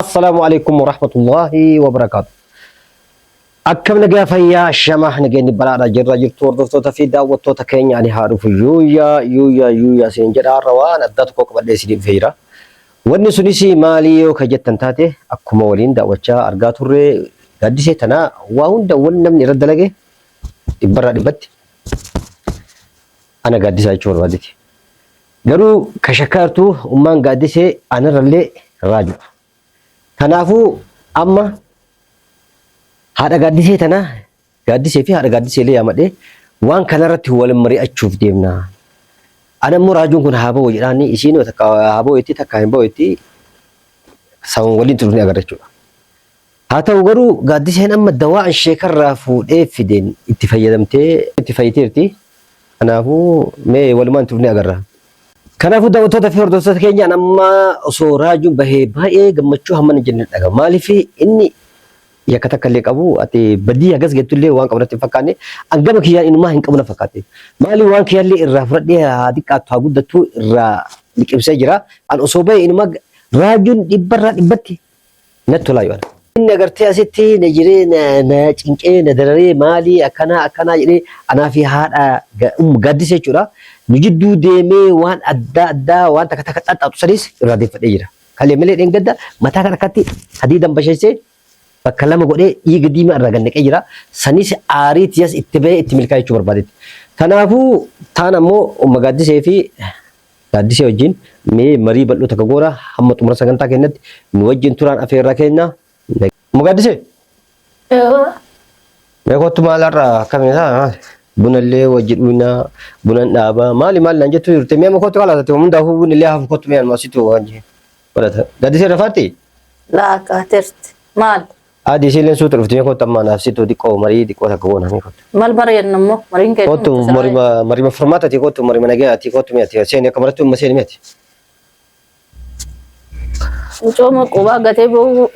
السلام عليكم ورحمة الله وبركاته. أكم نجا فيا الشمح نجا نبلا رجل رجل تور دفتو في داو تو تكين يعني هارف يويا سينجر الروان أدتكو قبل سيدي فيرا والنسونيسي ماليو كجت تنتاته أكم ولين داوتشا أرجاتور قديسة تنا وهم داون من يرد لقى تبرر دبت أنا قديسة أشور بديتي قالوا كشكرتو ومان قديسة أنا رلي راجو تنافو أما هذا قديسة تنا قديسة في هذا قديسة ليه أمده وان كان رتي هو المري أشوف ديمنا أنا مراجون كن هابو وجراني إشينو تكا هابو إتي تكاين بو إتي سام ولين تلوني أقرأ هذا وقرو قديسة أما الدواء الشكر رافو إيه في دين اتفايدتي أنا هو ما ولمان تلوني أقرأ كان أفو داو تودا في هردوسات كينيا أما صوراجون بهي قمتشو هم نجنن مالي في إني ya kata kalik abu ati badi agas gitu le wang kabra tifakane agama kiya inuma hin kabna fakate mali wang kiya le irra frade hadi ka tagu datu irra likibse jira al usobe inuma rajun dibbarra dibatti natula yo in agarti asitti najire na cinke na darare mali akana jire ana fi hada gaddise chura nujiddu deme wan adda wan takata sadis irra difade jira kale mele dengadda mata karakati hadidan bashese فكلامه قولي يقديم الرجال نكيرا سنيس عاريت ياس اتباع اتملكاي شو بربادت تنافو تانا مو ومقدس في قدس وجين مي مريب لو تكغورا هم تمر سكنتا كنت نوجين تران افيرا كنا مقدس ما كنت مالرا كمينا بنلي وجدونا بنن دابا مالي مال نجتو يرتمي ما كنت قالت من دافو بنلي هم كنت ميان ما سيتو وانجي ولا قدس رفاتي لا كاترت مال adi silen sutra فتي كنت ما نفسي تودي كو مري دي كو تكون هني كنت مال بري نمو مرين كاي كنت مريم فرماتا تي كنت مريم نجا تي كنت مياتي سيني كمرتو مسيني مياتي مجوما قوا غتي بو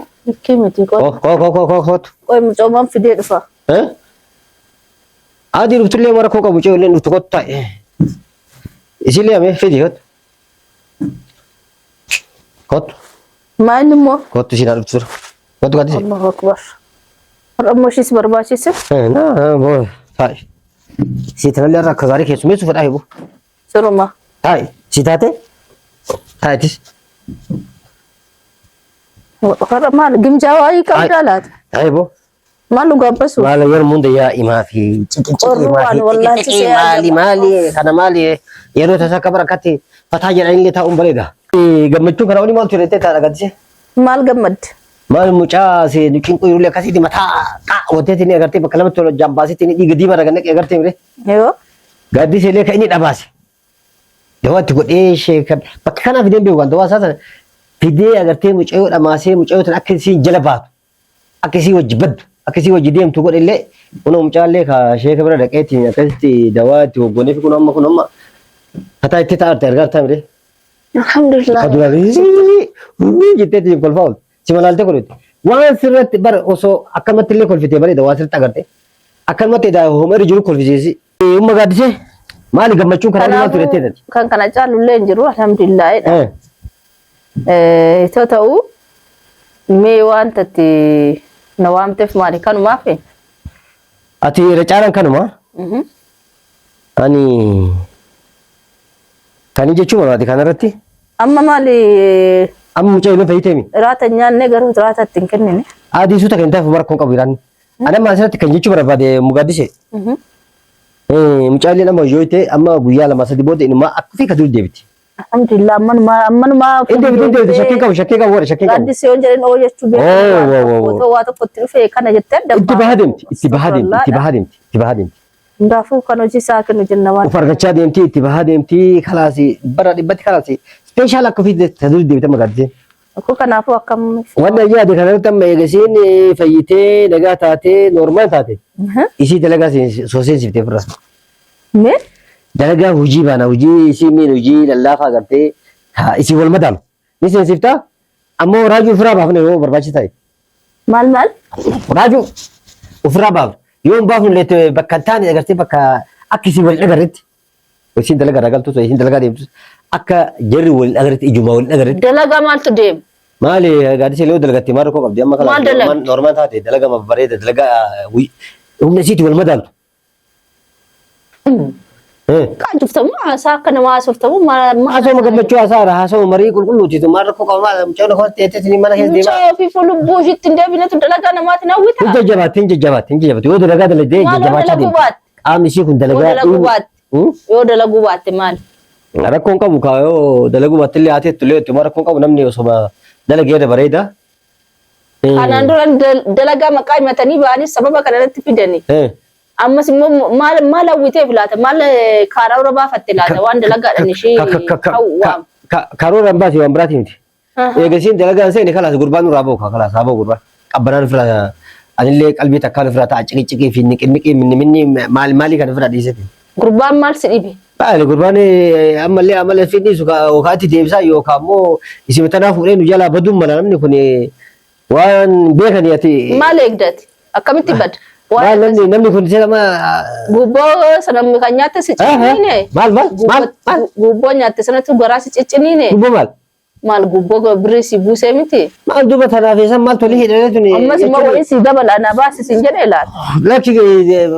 كيمتي كو كو كوي مجوما في دي دفا ها ادي رتلي مرا كو كبو لين تكوت اسيلي امي في دي كوت ما نمو كوت سينا رتسر كوت غادي الله اكبر رمشيس برباشيس نا بو هاي سيتنا لرا كغاري كيسو ميسو فداي بو سرما هاي سيتاتي هاي تيس وقرا مال جمجاواي كامدالات هاي بو مالو غبسو مال ير مون يا إما في والله مالي أنا مالي يرو تسا كبر كاتي فتاجر عيني تا بريدا جمعتو كراوني مال تريته تارا كاتي مال جمد مال مچا سي نكين كو يرولي كاسي دي متا تا وته تني اگرتي بكلم تو جامباسي تني دي گدي مرا گنك اگرتي مري ايوه گادي سي لك اني دباسي دوات کو ايش بكنا في دي وان دواسا في دي اگرتي مچو دماسي مچو تن اكسي جلبات اكسي وجبد اكسي وجديم تو قول لي ونو مچا لك شيخ برا دكيتي اكستي دوات وغوني في كنوم حتى تتا ترغرتا مري الحمد لله ادواري جيتي كل فاول सिमलालते करू वहां सिरत बर ओसो अकमत ले खोल फिते बरे दवा सिरत करते अकमत दा होमर जुर खोल फिजे उम्मा गादसे माली गमचू खराब ना तुरते kan kana chalu lenjiru alhamdulillah totau me wantati nawamte fmari kanu mafi ati recharan kanu ma ani kani jechu ma di kanarati amma mali amma mucay lo faytemi rata nyanne garu rata tinkenni adi suta kan ta fumar kon kabiran ana ma sanati kan jechu barabade mugadise mucay le na moyote amma guya la masadi bode in ma akfi ka dur debiti alhamdulillah amman ma inde shakke ka wora shakke ka adi se onjere no yechu be to wato kotti fe kana jette ittibahadimti ndafu kanu ji sakenu jennawan ufargacha demti ittibahadimti khalasi bara dibati khalasi special akfi de tadur debita magadise ko kana fu akam wanda ya de kana tam me gasin fayite daga tate normal tate isi dalaga so sensitive fura me dalaga huji bana huji isi min huji lallafa garte ha isi wal madam ni sensitive amma raju fura bafne ro barbachi tai mal raju ufra baf yom bafne lete bakantani garte baka akisi wal nagarit isin dalagaa ragaltu isin dalagaa deemtu akka jarri wal agarti ijuma wal agarti dalagaa maaltu deem maali gaaddisee loo dalagatti maal koo qabdi amma kala normaal taate dalagaa bareeda dalagaa humna isiiti wal madaaltu kan juftamu asa kana ma asoftamu ma haasoo magammachuu haasaara haasoo marii qulqulluutiitu maal rakkoo qaba mucaan koo teessee mana keessa deema mucaa fi fulu buushitti deebinatu dalagaa namaati nawwita hin jajjabaatti yoo dalagaa dalagdee jajjabaachaa deemta qaamni ishii kun dalagaa yoo dalaguu baatte maal rakkoon qabu kaayoo dalaguu baatte illee haatee tulee itti rakkoon qabu namni osoo dalagee bareeda kanaan dura dalagaa maqaa himatanii ba'anii sababa kana irratti fidanii ammas immoo maal hawwiteef laata maal karoora baafatte laata waan dalagaadhaan ishee hawwaam karoora hin baase waan biraati miti eegasiin dalagaan seeni kalaas gurbaan nurraa bahu kalaas haa bahu gurbaan qabbanaan fira anillee qalbii takkaan fira ta'a ciqiciqii fi niqinniqii minni maalii kan fira dhiisete gurbaan maal si dhibe baale gurbaan ammallee amala fidhiisu yookaatti deebisaa yookaan immoo isin tanaa fuudhee nu jalaa baduun mala namni kun waan beekanii ati maal eegdati akkamitti bada namni kun jedhama gubboo sanamni kan nyaata si cicciniine maal gubboo nyaate sanatu garaa si cicciniine gubboo maal gubboo birrii si buusee miti maal duuba tanaaf eessan maal tolii hidhanii tuni ammas immoo waliin si dabala ana baasisin jedhee laata lakki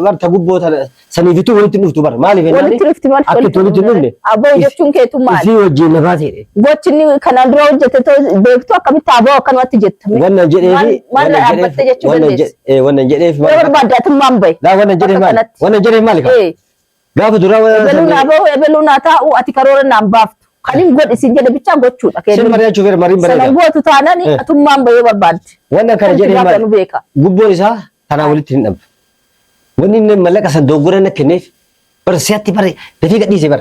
barta gubboo tana saniifituu walitti dhuftu bar maaliif walitti dhufti maal akka walitti dhufne aboo jechuun keetu maal isii wajjin na baatee gochinni kanaan dura hojjete too beektu akkamitti aboo akkanumatti jettame wannan jedheefi maal dhaabbatte jechuu dandeessi wannan jedheefi yoo barbaadde atummaan bahe wannan jedheefi maali gaafa duraa ebeluun aboo ebeluun haa taa'u ati karoora naan baaftu kanin godhisin jedhe bichaa gochuudha sin mari'achuu fere mariin bareeda sanan gootu taanani atummaan bahee barbaadde wannan kana jedhee maal gubboon isaa tanaa walitti hin dhabdu wanni inni mallaqa san doggora na kenneef bar siyaatti bare dafii gadhiise bar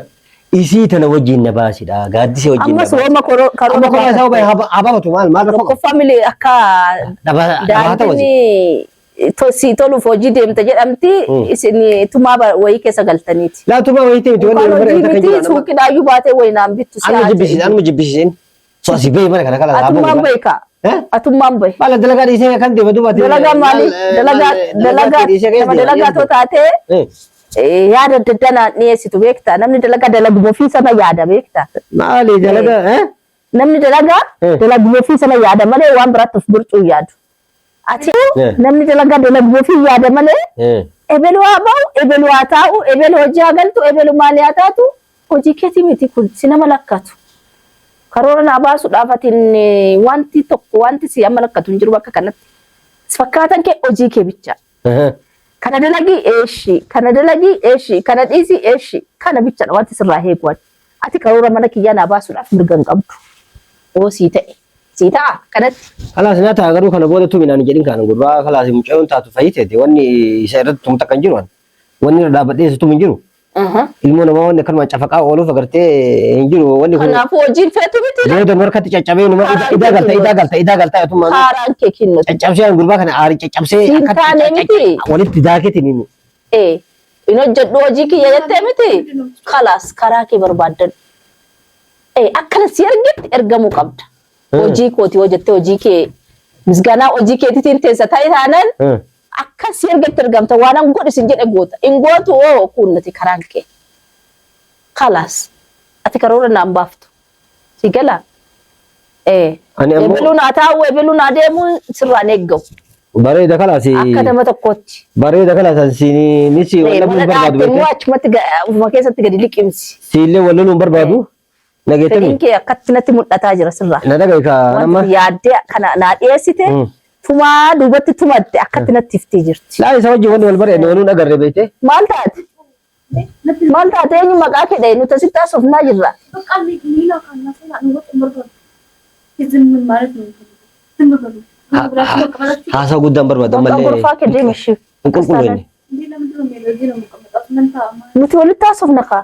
isii tana wajjin na baasidha gaaddisee wajjin ammas wooma karoora isaa bahe habamatu maal tokko family akka daandini si toluuf hojii deemte jedhamti isin tumaa wayii keessa galtaniiti. Laa tumaa wayii ta'e waan hojii miti suuqidhaayyuu baatee wayii naan bittu anuma jibbisiisin so asii bahe mana kana kala atummaan bahe ka atummaan bahe maala dalagaa dhiisee kan deema duuba dalagaa maali dalagaa too taatee yaada daddanaan dhiyeessitu beektaa namni dalagaa dalaguma ofii sana yaada beektaa maali dalagaa namni dalagaa dalaguma ofii sana yaada malee waan biraatti of burcuu yaadu ati namni dalagaa dalaguma ofii yaada malee ebelu haa bahu ebelu haa taa'u ebelu hojii haa galtu ebelu maali haa taatu hojii keetii miti kun si nama lakkatu karoora naa baasuudhaaf atiin wanti tokko wanti si amma lakkatu hin jiru bakka kanatti fakkaatan kee hojii kee bicha kana dalagii eeshi kana dalagii eeshi kana dhiisii eeshi kana bicha wanti sirraa heeguwan ati karoora mana kiyyaa naa baasuudhaaf mirga hin qabdu oo sii ta'e sii ta'a kanatti kalaas naa ta'a garuu kana booda tuminaan jedhin kana gurbaa kalaas mucayyoon taatu fayyiteeti wanni isa irratti tumta kan jiru wanni irra dhaabbadhee tum hin jiru ilmoo namaa wanni akkanuma cafaqaa ooluuf agartee hin jiru wanni kun kanaafuu hojiin feetu miti booda markatti caccabee numa idaa galtaa yatummaa haaraan kee kinnuti caccabsee gurbaa kana aari caccabsee taane miti walitti daakeeti nini in hojjedhu hojii kiyya jettee miti kalaas karaa kee barbaaddan akkana si argitti ergamuu qabda hojii kooti hojjettee hojii kee misgaanaa hojii keetiitiin teessa ta'e taanan akka si argitti ergamta waan an godhisin jedhe goota in gootu oo kunnati karaan kee kalaas ati karoora naan baaftu si gala ebeluun haa taa'u ebeluun haa deemu sirraan eeggamu bareeda kalaasi akka nama tokkotti bareeda kalaasi siini nisi wala mun barbaadu beekte achumatti ufuma keessatti gadi liqimsi siillee wala nun barbaadu nageetani fedhiin kee akkatti natti mul'ataa jira sirraa na dhagaa ka nama yaaddee kana naa dhiyeessite tumaa duubatti tumatte akkatti natti iftee jirti laa isa wajjin wanni wal bareedne wanuu dhagarre beekte maal taate eenyu maqaa kedhe nuti asitti haasofnaa jirra haasaa guddaan barbaada malee gorfaa kedhe mishi qulqulloonni nuti walitti haasofna kaa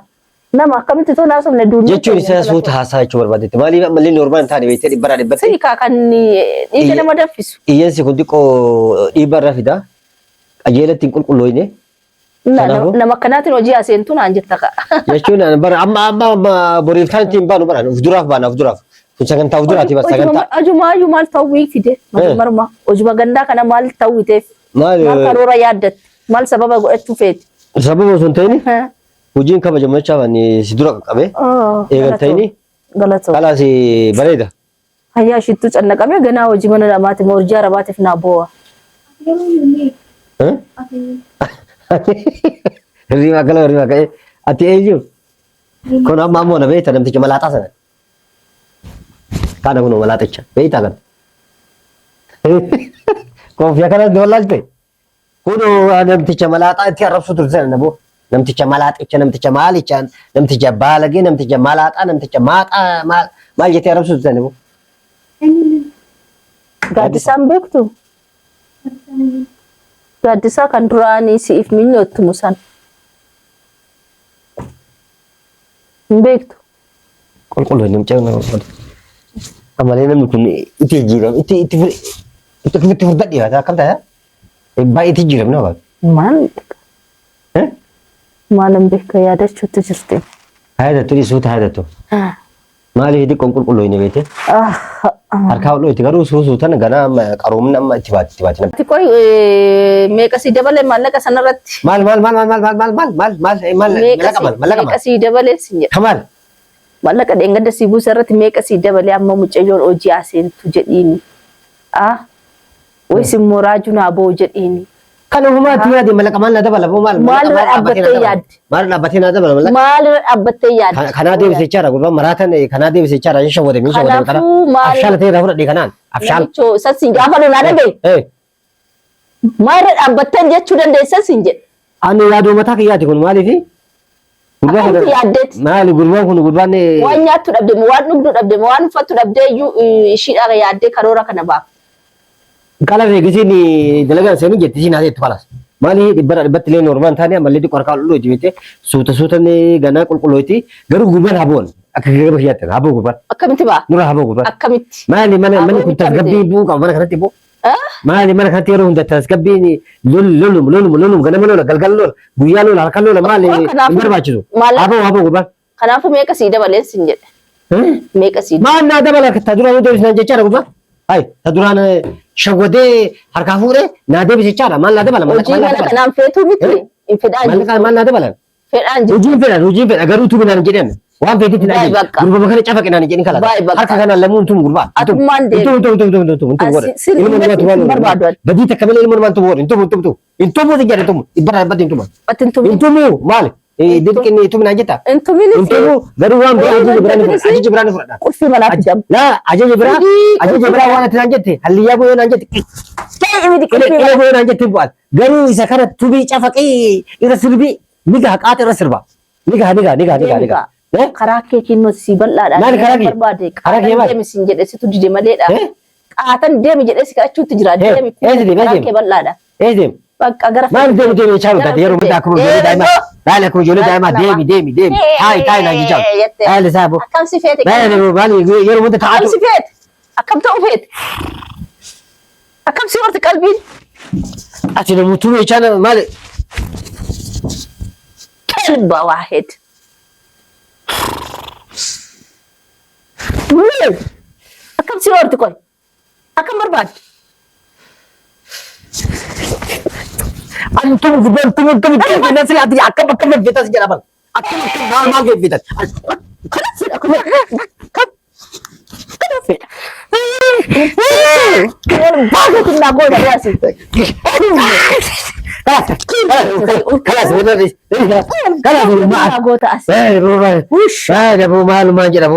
nama akkamitti toon haasofne duuniyaa jechuun isa suuta haasaa jechuu barbaadetti maaliif ammallee normaal hin taane beektee dhibbarraa dhibbatti sini kaa kan dhiiga nama danfisu iyyansi kun xiqqoo dhiibbarraa fida qajeelatti hin qulqullooyne nama akkanaatiin hojii aseentu naan jetta ka jechuun bara amma boriif kan ittiin baanu bara uf duraaf baana uf duraaf kun sagantaa uf duraati bara sagantaa ajumaayyuu maal ta'uu fide marma hojuma gandaa kana maal ta'uu teef maal karoora yaaddatte maal sababa godhachuu feeti sababa osoo hin ta'ini hojiin kabajamachaa waan si dura qabe eegaltayni galatoo kalaas bareeda. Hayyaa shittuu cannaqame ganaa hojii mana namaati morjaa rabaatiif naa boo'a. Rima ka'e ati eenyu kun amma ammoo na beekta namticha malaaxaa sana kana kunoo malaaxicha beektaa kana koofiyaa kanas doolaalte kunoo namticha malaaxaa itti arrabsu turte sana naboo namticha malaaxicha namticha maalicha namticha baalagee namticha malaaxaa namticha maaxaa maal jettee arrabsu turte naboo. Gaaddisaan beektu? Gaaddisaa kan duraanii siif minyootti musan. Hin beektu? Qulqulluu inni mucaa nama amalee namni kun itti jijjiirama itti furdadhi dhiyaata akkam ta'a baay'ee itti jijjiirama nama. Maalan beeka yaadachuutti jirti. Hayadattu dhiisuuti hayadattu. Maaliif itti qulqulluu inni beekte? Harkaa ol itti garuu suusuutan ganaa qaroomni amma itti baati. Ati qoy meeqa sii dabalee maallaqa sanarratti? Maal meeqa sii dabalee siin jedha. Kamaal. Maallaqa dheengadda sii buusa irratti meeqa sii dabalee amma mucayyoon hojii aseentu jedhiini. Wayis immoo raajuu naa boo jedhiini. Kana humaatti yaade maallaqa maal na dabala boo maal. Maalirra dhaabbattee yaadde? Maal dhaabbattee na dabala maallaqa? Maalirra dhaabbattee yaadde? Kanaa deebisee chaara gurbaan maraatan kanaa deebisee chaara hin shawwade min shawwade kana. Afshaala ta'e irraa fudhadhe kanaan. Afshaala. Namichoo sassi gaafa lolaa dhagee. Maalirra dhaabbattee jechuu dandeessan siin jedhe. Ani yaaduu mataa kiyyaati kun maaliifi? Akkamitti yaaddeeti? Maali gurbaan kun gurbaan waan nyaattu dhabde waan dhugdu dhabde waan uffattu dhabdee iyyuu ishiidhaa yaaddee karoora kana baaf. Kala reegisiin dalagaa seenuu jetti siin haasee tufalas. Maali dhibbatti illee normaan taane ammallee xiqqoo harkaa loluu itti beekte suutan ganaa qulqullooti garuu gurbaan haboon akka gaba kiyyaatti haboo gurbaan. Akkamitti baa? Nura haboo gurbaan. Akkamitti? Maali mana kun tasgabbii bu'uu qaba mana kanatti bu'u. Maali mana kanatti yeroo hunda tasgabbiin lolum ganama lola galgal lola guyyaa lola halkan lola maali hin barbaachisu. Haboo gurbaan. Kanaafuu meeqa sii dabalee siin jedhe? Meeqa sii dabalee? Maal naa dabala ta duraan deebisnaan jechaadha gurbaan. Ta duraan shawwadee harkaa fuudhee naa deebise jechaadha maal naa dabala. Hojii mana kanaan feetuu miti hin fedhaan. Maal naa dabala. Fedhaan jiru. Hojiin fedha garuu tuminaan jedhan waan feetitti naa jedhe gurbama kana cafa qinaan jedhin kala harka kanaan lamuun tun gurbaa. Atummaan deemu. Ilma namaatu waan barbaadu. Badii takka malee ilma namaatu waan intumu ti jedhe intumu ibbara ibbatti intumu maali. Dirqinni tuminaan jetta. Intumu garuu waan ajaja biraan fudhadha. Qulfii malaatti jabu. Laa ajaja biraa waan ati naan jette halliyyaa booyoo naan jette. Qilee booyoo naan jette bu'aal garuu isa kana tubii cafaqee irra sirbii nigaa qaata irra sirba. Nigaa. Karaa kee kennuu si bal'aadha. Maali karaa kee? Barbaade. Karaa kee maali? Deemi siin jedhe situ dide maleedha. Qaatan deemi jedhee si kadhachuutti jira. Deemi karaa kee bal'aadha. Deemi. Bakka gara. Maal deemi chaalu taate yeroo hundaa akkuma ijoollee daa'imaa. Maali akkuma ijoollee daa'imaa deemi. Taayi naan jechaa. Maali saabo. Akkam si feete. Maali yeroo hundaa taa'atu. Akkam si feete. Akkam ta'u feete. Akkam si horti qalbiin. Ati namoota meeshaan maali. Kalba waahid. Akkam si horti qoy. Akkam barbaadu. Antum gurbaan nasi ati akkam beektas jedhaman. Akkam maal beektas. Bagus nak gol dah biasa. Kalas benar. Kalas Nak gol tak asal. Malu manja dah